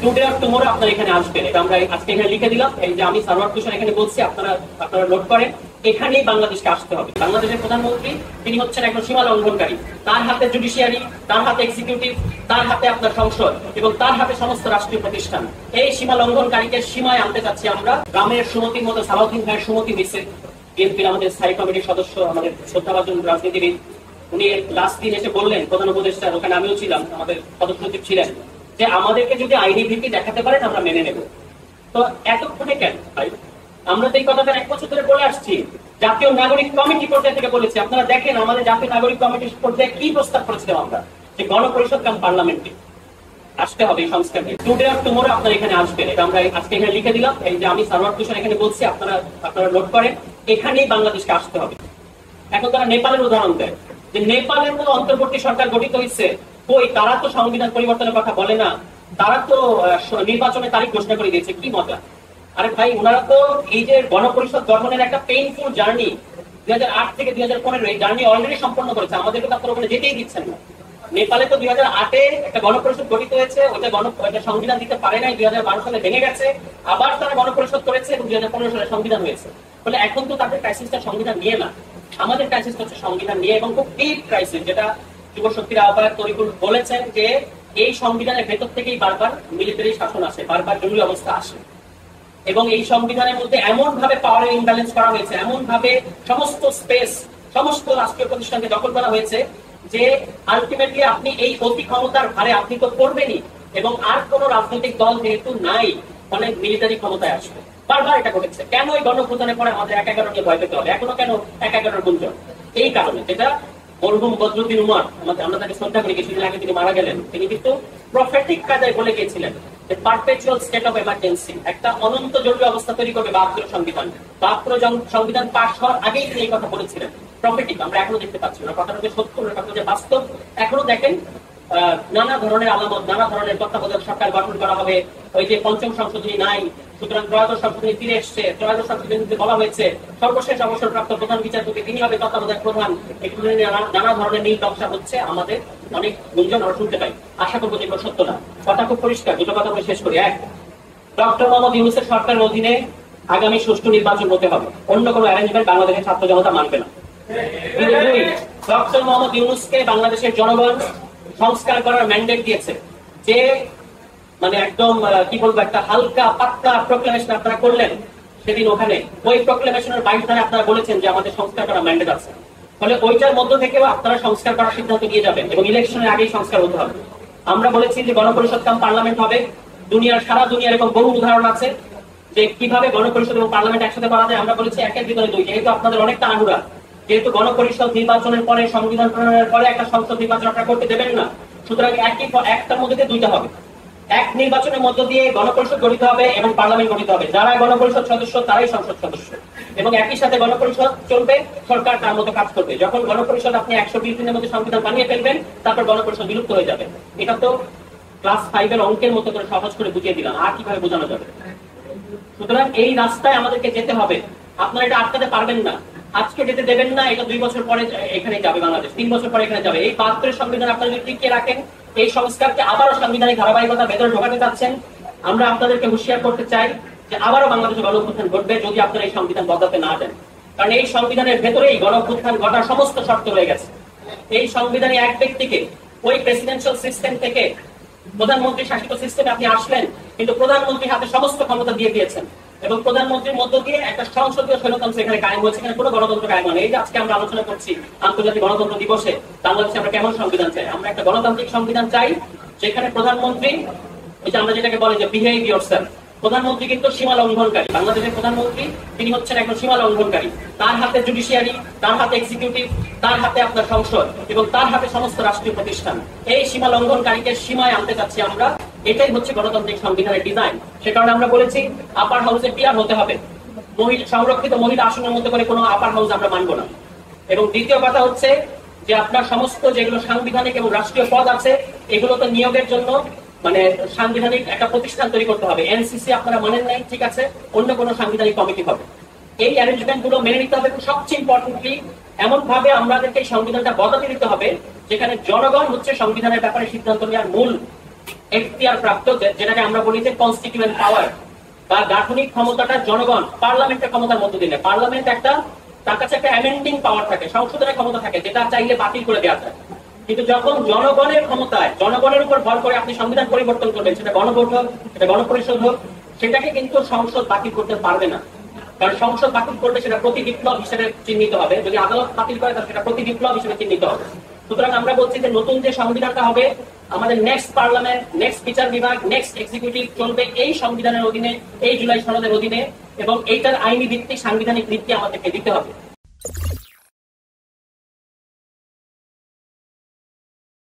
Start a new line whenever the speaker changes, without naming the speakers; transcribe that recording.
Today আর tomorrow আপনারা এখানে আসবেন, এটা আমরা আজকে এখানে লিখে দিলাম। এই যে আমি সারওয়ার তুষার এখানে বলছি, আপনারা নোট করেন। এখানেই বাংলাদেশকে আসতে হবে। বাংলাদেশের প্রধানমন্ত্রী তিনি হচ্ছেন একজন সীমা লঙ্ঘনকারী। তার হাতে জুডিশিয়ারি, তার হাতে এক্সিকিউটিভ, তার হাতে আপনার সংসদ এবং তার হাতে সমস্ত রাষ্ট্রীয় প্রতিষ্ঠান। এই সীমা লঙ্ঘনকারীকে সীমায় আনতে চাচ্ছি আমরা। গ্রামের সুমতির মতো সালাউদ্দিন ভাইয়ের সুমতি দিচ্ছে বিএনপির আমাদের স্থায়ী কমিটির সদস্য, আমাদের শ্রদ্ধাভাজন রাজনীতিবিদ। উনি লাস্ট দিন এসে বললেন, প্রধান উপদেষ্টা, ওখানে আমিও ছিলাম, আমাদের সদস্য সচিব ছিলেন, যে আমাদেরকে যদি আইনি ভিত্তি দেখাতে পারেন আমরা মেনে নেব। তো এতক্ষণে কেন ভাই? আমরা তো এই কথাটা 1 বছর ধরে বলে আসছি। জাতীয় নাগরিক কমিটি পর্যায়ে থেকে বলেছি। আপনারা দেখেন আমাদের জাতীয় নাগরিক কমিটির পর্যায়ে কি প্রস্তাব করেছিলাম আমরা, যে গণপরিষদ কাম পার্লামেন্টে আসতে হবে এই সংস্কারকে। টুডে আর টুমোরো আপনারা এখানে আসবেন, এটা আমরা আজকে এখানে লিখে দিলাম। এই যে আমি সারওয়ার তুষার এখানে বলছি, আপনারা নোট করেন। এখানেই বাংলাদেশকে আসতে হবে। এখন তারা নেপালের উদাহরণ দেয়, যে নেপালের মতো অন্তর্বর্তী সরকার গঠিত হয়েছে, কই তারা তো সংবিধান পরিবর্তনের কথা বলে না, তারা তো নির্বাচনের তারিখ ঘোষণা করে দিয়েছে। কি মজা! আরে ভাই, ওনারা তো এই যে গণপরিষদ গঠনের একটা পেইনফুল জার্নি 2008 থেকে 2015 এই জার্নি অলরেডি সম্পন্ন করেছে। আমাদেরকে তো আপনারা ওখানে যেতেই দিচ্ছেন না। নেপালে তো 2008-এ একটা গণপরিষদ গঠিত হয়েছে, ওটা সংবিধান দিতে পারে নাই, 2012 সালে ভেঙে গেছে, আবার তারা গণপরিষদ করেছে এবং 2015 সালে সংবিধান হয়েছে। ফলে এখন তো তাদের ক্রাইসিসটা সংবিধান নিয়ে না, আমাদের ক্রাইসিস হচ্ছে সংবিধান নিয়ে, এবং খুব ডিপ ক্রাইসিস। যেটা যুব শক্তির আহ্বায়ক তরিকুল বলেছেন, যে এই সংবিধানের ভেতর থেকেই বারবার মিলিটারি শাসন আসে, বারবার জরুরি অবস্থা আসে, এবং এই সংবিধানের মধ্যে এমন ভাবে পাওয়ার ইমব্যালেন্স করা হয়েছে, এমন ভাবে সমস্ত স্পেস, সমস্ত রাষ্ট্রীয় প্রতিষ্ঠানকে দখল করা হয়েছে, যে আলটিমেটলি আপনি এই অতি ক্ষমতার ভারে আপনি তো করবেনই, এবং আর কোন রাজনৈতিক দল যেহেতু নাই, অনেক মিলিটারি ক্ষমতায় আসবে। বারবার এটা ঘটেছে। কেন এই গণঅভ্যুত্থানের পরে আমাদের 1/11 নিয়ে ভয় পেতে হবে? এখনো কেন 1/11 গুঞ্জন? এই কারণে, যেটা মরহুম বদরুদ্দিন উমর, আমরা তাকে শ্রদ্ধা করি, কিছুদিন আগে তিনি মারা গেলেন, তিনি কিন্তু প্রফেটিক কাজায় বলে গিয়েছিলেন যে পারপেচুয়াল স্টেট অফ এমার্জেন্সি, একটা অনন্ত জরুরি অবস্থা তৈরি করবে 72 সংবিধান। 72 সংবিধান পাশ হওয়ার আগেই তিনি এই কথা বলেছিলেন। প্রফেটিক আমরা এখনো দেখতে পাচ্ছি না, কথাটা যে সত্য, কথা যে বাস্তব। এখনো দেখেন নানা ধরনের আলামত, নানা ধরনের তত্ত্বাবধায়ক সরকার গঠন করা হবে। ওই যে 5ম সংশোধনী নাই, সুতরাং 3য় সংশোধনী ফিরে এসছে। 3য় সংশোধনীতে বলা হয়েছে সর্বশেষ অবসরপ্রাপ্ত প্রধান বিচারপতি তিনি হবে তত্ত্বাবধায়ক প্রধান। এগুলো নানা ধরনের নীল নকশা হচ্ছে, আমাদের অনেক গুঞ্জন আমরা শুনতে পাই। আশা করবো যেগুলো সত্য না। কথা খুব পরিষ্কার, দুটো কথা বলে শেষ করি। 1, ডক্টর মোহাম্মদ ইউনূসের সরকারের অধীনে আগামী সুষ্ঠু নির্বাচন হতে হবে, অন্য কোনো অ্যারেঞ্জমেন্ট বাংলাদেশের ছাত্র জনতা মানবে না। 2, ডক্টর মোহাম্মদ ইউনূসকে বাংলাদেশের জনগণ সংস্কার করার ম্যান্ডেট দিয়েছে, যে মানে একদম কি বলবো, একটা হালকা পাতলা প্রোক্লেমেশন আপনারা করলেন সেদিন ওখানে। ওই প্রোক্লেমেশনের 22 ধারে আপনারা বলেছেন যে আমাদের সংস্কার করার ম্যান্ডেট আছে। ফলে ওইটার মধ্য থেকেও আপনারা সংস্কার করার সিদ্ধান্ত নিয়ে যাবেন, এবং ইলেকশনের আগেই সংস্কার হতে হবে। আমরা বলেছি যে গণপরিষদ কাম পার্লামেন্ট হবে। সারা দুনিয়ার এরকম বহু উদাহরণ আছে যে কিভাবে গণপরিষদ এবং পার্লামেন্ট একসাথে করা যায়। আমরা বলেছি 1-এর ভিতরে 2। যেহেতু আপনাদের অনেক তাড়াহুড়া, যেহেতু গণপরিষদ নির্বাচনের পরে, সংবিধান প্রণয়নের পরে একটা সংসদ নির্বাচন আপনারা করতে দেবেন না, সুতরাং একটার মধ্যে 2টা হবে। এক নির্বাচনের মধ্য দিয়ে গণপরিষদ গঠিত হবে এবং পার্লামেন্ট গঠিত হবে। যারা গণপরিষদ সদস্য তারাই সংসদ সদস্য, এবং একই সাথে গণপরিষদ চলবে, সরকার তার মতো কাজ করবে। যখন গণপরিষদ আপনি 120 দিনের মধ্যে সংবিধান বানিয়ে ফেলবেন, তারপর গণপরিষদ বিলুপ্ত হয়ে যাবে। এটা তো ক্লাস 5-এর অঙ্কের মতো করে সহজ করে বুঝিয়ে দিলাম, আর কিভাবে বোঝানো যাবে? সুতরাং এই রাস্তায় আমাদেরকে যেতে হবে। আপনারা এটা আটকাতে পারবেন না, আজকে যেতে দেবেন না। এটা 2 বছর পরে এখানে যাবে বাংলাদেশ, 3 বছর পরে এখানে যাবে। এই 72 সংবিধান আপনারা যদি টিকিয়ে রাখেন, এই সংস্কারকে আবারও সাংবিধানিক ধারাবাহিকতার ভেতরে ঢোকাতে চাচ্ছেন, আমরা আপনাদেরকে হুঁশিয়ার করতে চাই যে আবারও বাংলাদেশে গণঅভ্যুত্থান ঘটবে যদি আপনারা এই সংবিধান বদলাতে না দেন। কারণ এই সংবিধানের ভেতরেই গণঅভ্যুত্থান ঘটার সমস্ত শর্ত রয়ে গেছে। এই সংবিধানে এক ব্যক্তিকে ওই প্রেসিডেন্সিয়াল সিস্টেম থেকে প্রধানমন্ত্রী শাসিত সিস্টেমে আপনি আসলেন, কিন্তু প্রধানমন্ত্রীর হাতে সমস্ত ক্ষমতা দিয়ে দিয়েছেন, এবং প্রধানমন্ত্রীর মধ্য দিয়ে একটা সংসদীয় স্বৈরতন্ত্র এখানে কায়েম হয়েছে। এখানে কোনো গণতন্ত্র কায়েম হয়। এই যে আজকে আমরা আলোচনা করছি আন্তর্জাতিক গণতন্ত্র দিবসে, বাংলাদেশে আমরা কেমন সংবিধান চাই? আমরা একটা গণতান্ত্রিক সংবিধান চাই, যেখানে প্রধানমন্ত্রী, ওই যে আমরা যেটাকে বলে যে বিহেভ ইয়োরসেলফ, প্রধানমন্ত্রী কিন্তু সীমা লঙ্ঘনকারী। বাংলাদেশের প্রধানমন্ত্রী তিনি হচ্ছেন একজন সীমা লঙ্ঘনকারী। তার হাতে জুডিশিয়ারি, তার হাতে এক্সিকিউটিভ, তার হাতে আপনার সংসদ এবং তার হাতে সমস্ত রাষ্ট্রীয় প্রতিষ্ঠান। এই সীমা লঙ্ঘনকারীকে সীমায় আনতে চাচ্ছি আমরা। এটাই হচ্ছে গণতান্ত্রিক সংবিধানের ডিজাইন। সে কারণে আমরা বলেছি আপার হাউসে পিয়ার হতে হবে। সংরক্ষিত মহিলা আসনের মধ্যে করে কোনো আপার হাউস আমরা মানব না। এবং দ্বিতীয় কথা হচ্ছে যে আপনার সমস্ত যেগুলো সাংবিধানিক এবং রাষ্ট্রীয় পদ আছে, এগুলোতে নিয়োগের জন্য মানে সাংবিধানিক একটা প্রতিষ্ঠান তৈরি করতে হবে। এনসিসি আপনারা মানেন নাই, ঠিক আছে, অন্য কোনো সাংবিধানিক কমিটি হবে। এই অ্যারেঞ্জমেন্ট গুলো মেনে নিতে হবে। সবচেয়ে ইম্পর্টেন্টলি এমন ভাবে আমাদেরকে এই সংবিধানটা বদলে দিতে হবে যেখানে জনগণ হচ্ছে সংবিধানের ব্যাপারে সিদ্ধান্ত নেওয়ার মূল এখতিয়ার প্রাপ্ত, যেটাকে আমরা বলি যে কনস্টিটিউয়েন্ট পাওয়ার বা গাঠনিক ক্ষমতাটা জনগণ পার্লামেন্টের ক্ষমতার মধ্যে দিলে, পার্লামেন্ট একটা তার কাছে একটা অ্যামেন্ডিং পাওয়ার থাকে, সংশোধনের ক্ষমতা থাকে, যেটা চাইলে বাতিল করে দেওয়া যায়। কিন্তু যখন জনগণের ক্ষমতায়, জনগণের উপর ভর করে আপনি সংবিধান পরিবর্তন করবেন, সেটা গণভোট হোক, সেটা গণপরিষদ হোক, সেটাকে কিন্তু সংসদ বাতিল করতে পারবে না। কারণ সংসদ বাতিল করলে সেটা প্রতি বিপ্লব হিসেবে চিহ্নিত হবে, যদি আদালত বাতিল করে তাহলে সেটা প্রতি বিপ্লব হিসেবে চিহ্নিত হবে। সুতরাং আমরা বলছি যে নতুন যে সংবিধানটা হবে, আমাদের নেক্সট পার্লামেন্ট, নেক্সট বিচার বিভাগ, নেক্সট এক্সিকিউটিভ চলবে এই সংবিধানের অধীনে, এই জুলাই সনদের অধীনে, এবং এইটার আইনি ভিত্তিক সাংবিধানিক ভিত্তি আমাদেরকে দিতে হবে।